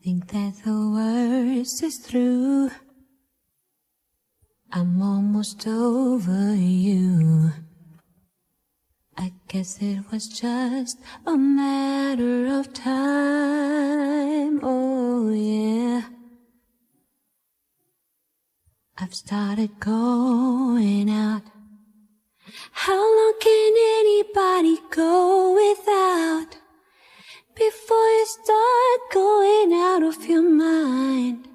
think that the worst is through. I'm almost over you. I guess it was just a matter of time. Oh yeah, I've started going out. How long can anybody go without before you start going out of your mind?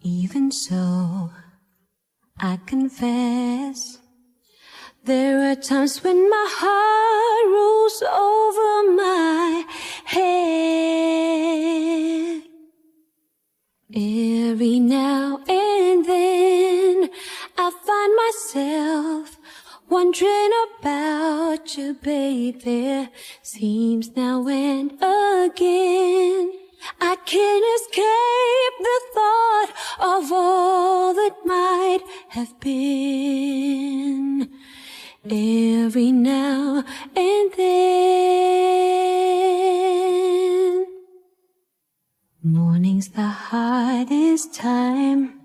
Even so, I confess, there are times when my heart rolls over my head. Every now and then I find myself wondering about you, baby. Seems now and again I can't escape the thought of all that might have been. Every now and then, morning's the hardest time.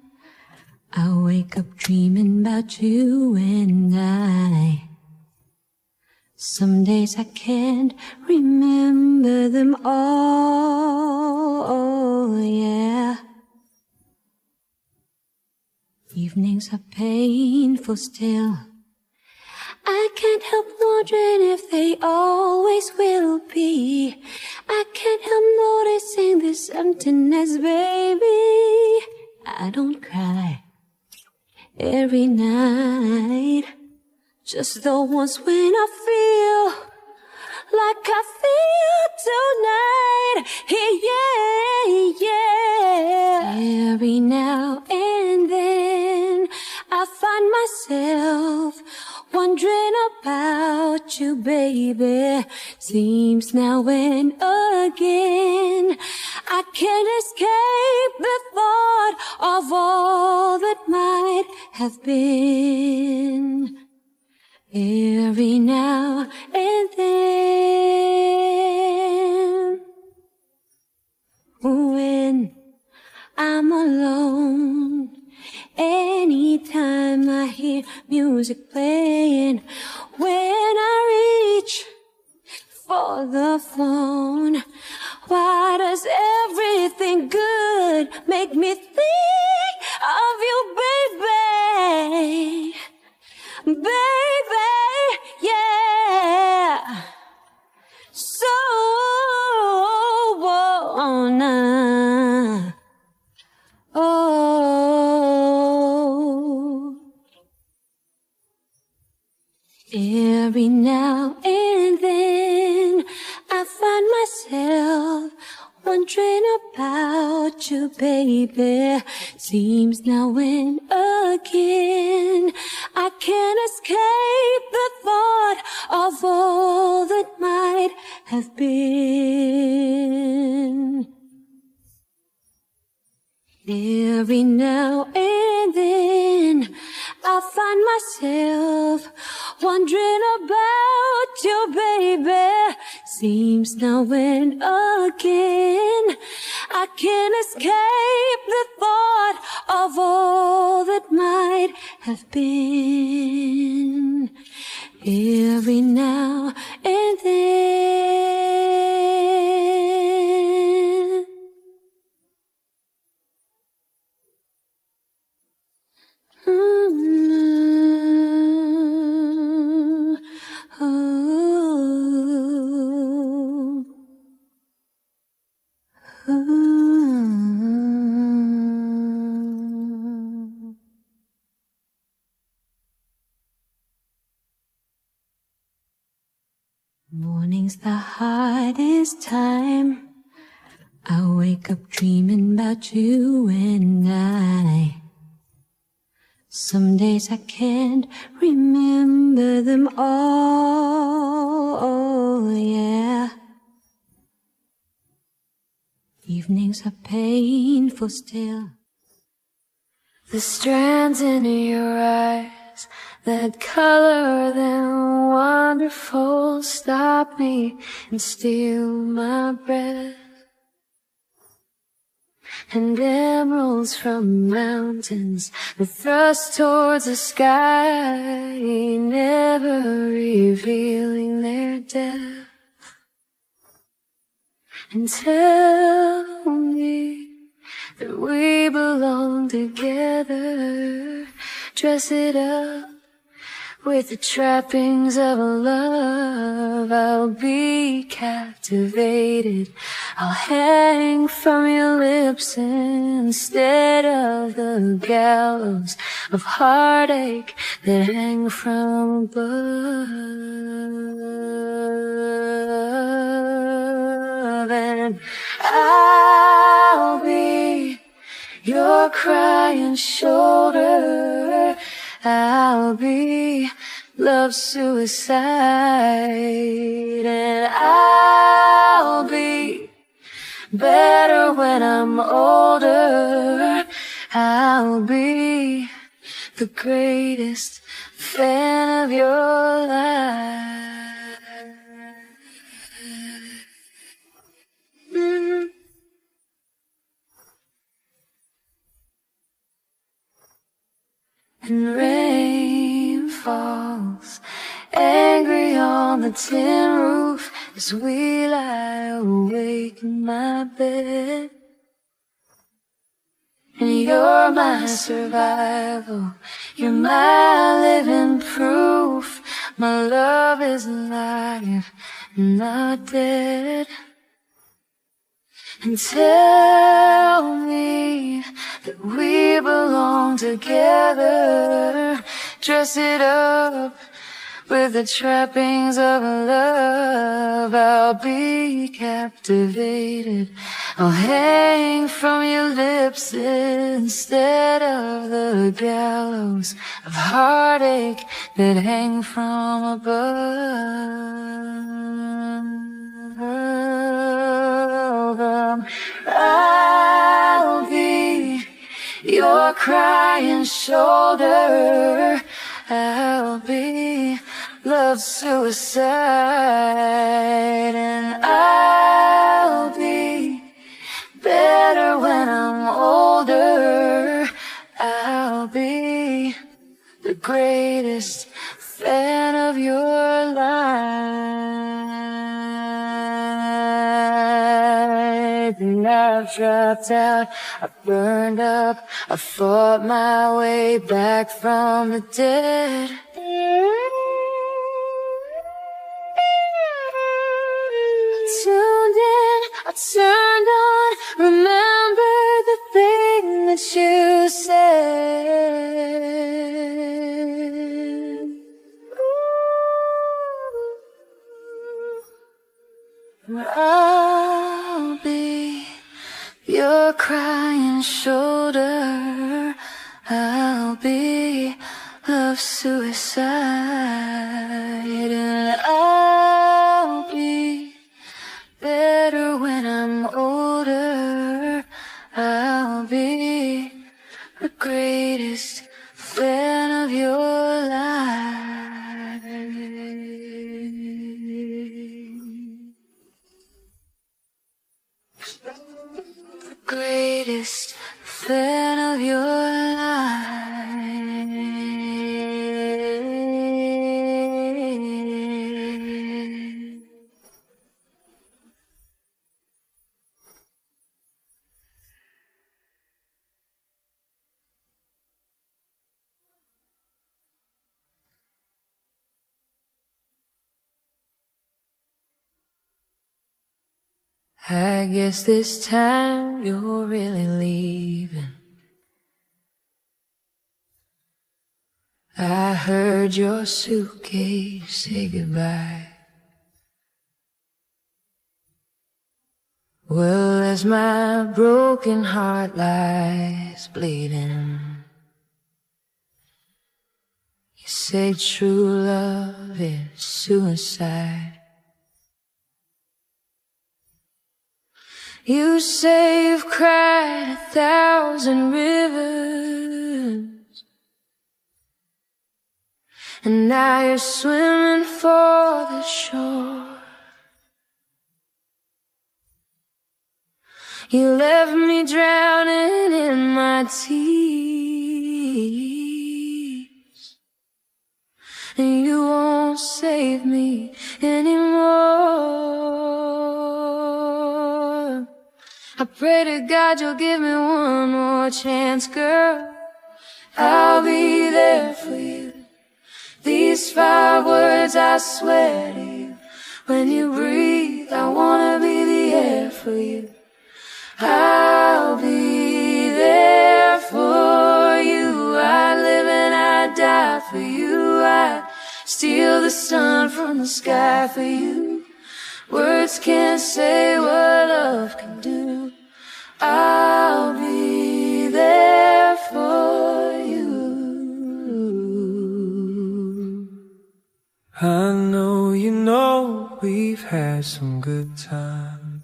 I wake up dreaming about you and I. Some days I can't remember them all, oh yeah. Evenings are painful still. I can't help wondering if they always will be. I can't help noticing this emptiness, baby. I don't cry every night, just the ones when I feel like I feel tonight. Yeah. Every now and then I find myself wondering about you, baby. Seems now and again I can't escape the thought of all that might have been. Every now and then, when I'm alone, anytime I hear music playing, when I reach for the phone, why does everything good make me think of you, baby? Baby, yeah. So wanna, oh. Every now and then I find myself wondering about you, baby. Seems now and again I can't escape the thought of all that might have been. Every now and then I find myself wondering about you, baby. Seems now and again I can't escape the thought of all that might have been. Every now and then. Morning's the hardest time. I wake up dreaming about you and I. Some days I can't remember them all, oh yeah. Evenings are painful still. The strands in your eyes that color them wonderful stop me and steal my breath. and emeralds from mountains that thrust towards the sky, never revealing their depth. And tell me that we belong together. Dress it up with the trappings of love. I'll be captivated. I'll hang from your lips instead of the gallows of heartache that hang from above. And I'll be your crying shoulder. I'll be love's suicide, and I'll be better when I'm older. I'll be the greatest fan of your life. And rain falls angry on the tin roof as we lie awake in my bed. And you're my survival, you're my living proof. My love is alive, not dead. And tell me that we belong together. Dress it up with the trappings of love. I'll be captivated. I'll hang from your lips instead of the gallows of heartache that hang from above. I'll be your crying shoulder. I'll be love's suicide, and I'll be better when I'm older. I'll be the greatest fan of your life. And I've dropped out, I burned up, I fought my way back from the dead. Tuned in, I turned on, remember the thing that you said. I'll be your crying shoulder. I'll be love's suicide, and I'll be better when I'm older. I'll be the greatest fan of your life. The greatest fan of your life. I guess this time you're really leaving. I heard your suitcase say goodbye. Well, as my broken heart lies bleeding, you say true love is suicide. You say you've cried 1,000 rivers, and now you're swimming for the shore. You left me drowning in my tears, and you won't save me anymore. I pray to God you'll give me one more chance, girl. I'll be there for you. These 5 words I swear to you. When you breathe, I wanna be the air for you. I'll be there for you. I live and I die for you. I steal the sun from the sky for you. Words can't say what love can do. I'll be there for you. I know you know we've had some good times.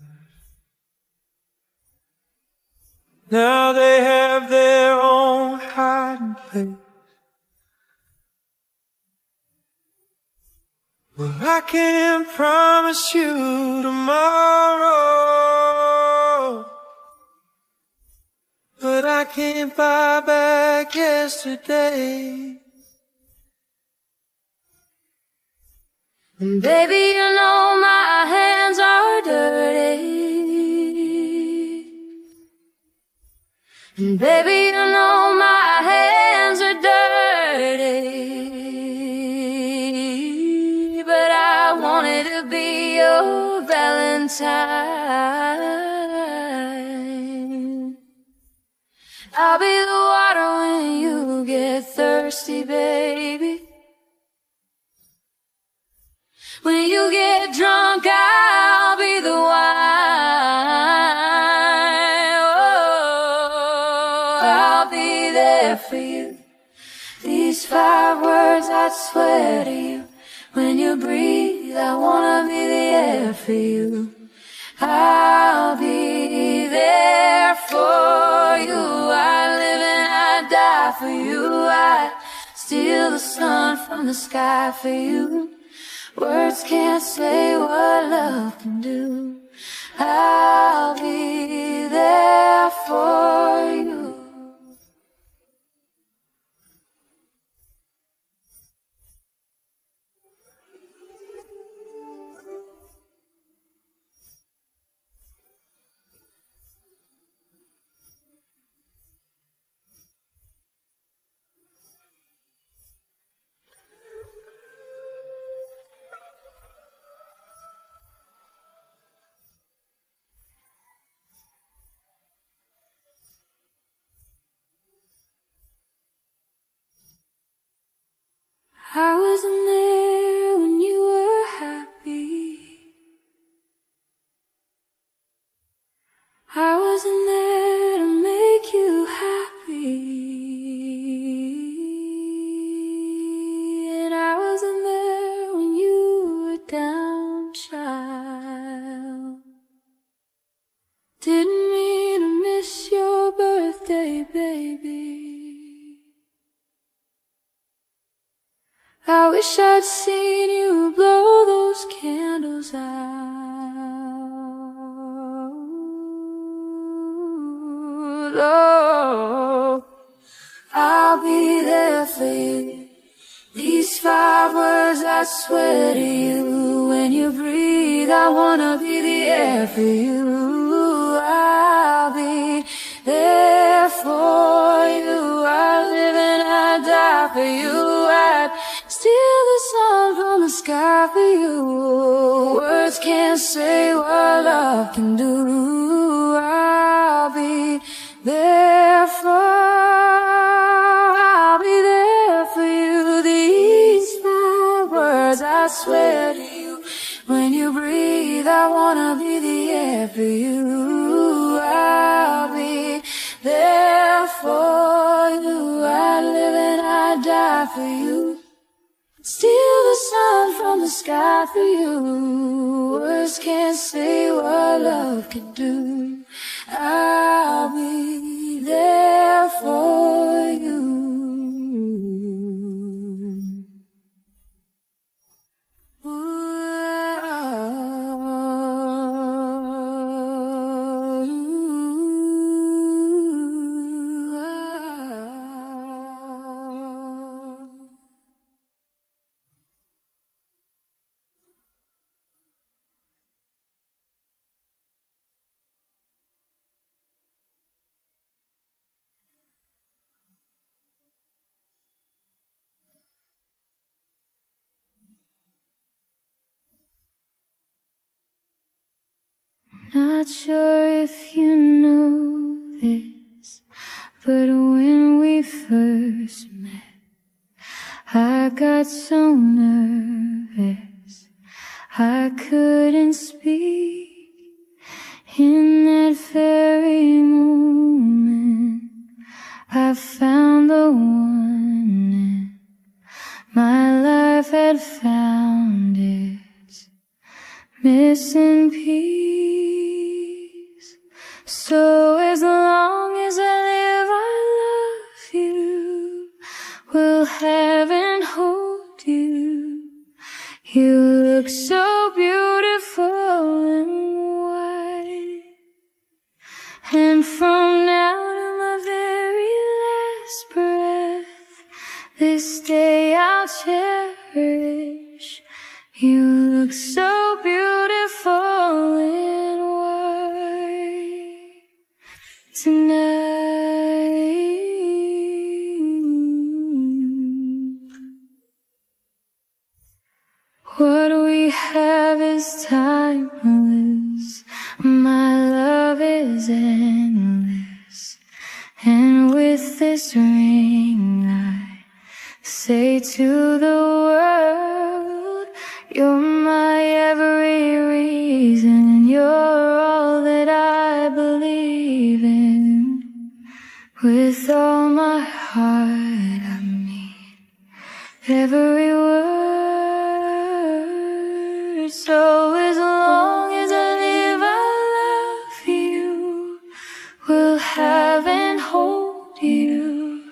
Now they have their own hiding place. Well, I can't promise you tomorrow, but I can't buy back yesterday. And baby, you know my hands are dirty. And baby, you know my hands are dirty. But I wanted to be your Valentine. I'll be the water when you get thirsty, baby. When you get drunk, I'll be the wine. Oh, I'll be there for you. These 5 words I swear to you. When you breathe, I wanna be the air for you. I'll be there for you. I live and I die for you. I steal the sun from the sky for you. Words can't say what love can do. I'll be there for you. I wasn't there when you were happy. I wasn't there to make you happy. And I wasn't there when you were down, child. Didn't mean to miss your birthday, baby. I wish I'd seen you blow those candles out. Oh, I'll be there for you. These 5 words I swear to you. When you breathe, I wanna be the air for you. I'll be there for you. I live and I die for you. I'd steal the sun from the sky for you. Words can't say what love can do. I'll be there for you. These 5 words I swear to you. When you breathe, I wanna be the air for you. I'll be there for you. I live and I die for you. Steal the sun from the sky for you. Words can't say what love can do. I'll be there for you. Ooh, Not sure if you know this, but when we first met, I got so nervous I couldn't speak. In that very moment I found the one, and my life had found its missing piece. So as long as I live, I love you, will have and hold you. You look so beautiful and white, and from now to my very last breath, this day I'll cherish. You look so beautiful in white tonight. What we have is timeless, my love is endless, and with this ring I say to the world, you're my every reason, you're all that I believe in. With all my heart I mean every word. So as long as I live, I love you, will have and hold you.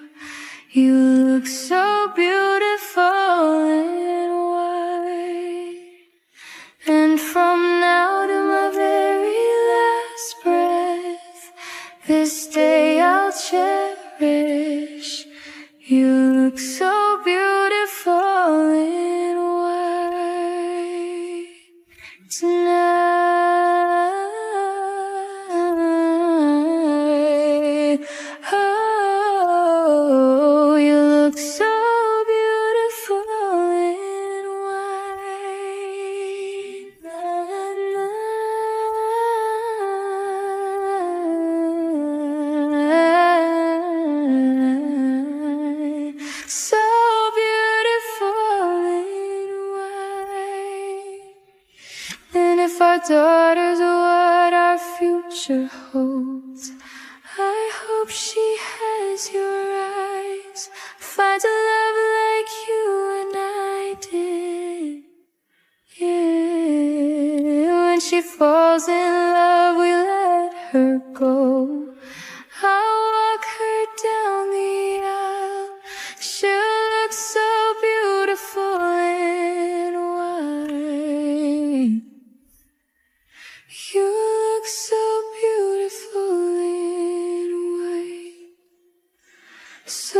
You look so beautiful in white, and from now to my very last breath, this day I'll cherish. You look so beautiful in white tonight. Oh, you look so beautiful in white. So beautiful in white. And if our daughters are what our future holds, I hope she has your eyes, finds a love like you and I did. Yeah, when she falls in love, we let her go. I'll walk her down the aisle. She'll look so beautiful in white. You look so beautiful in white. So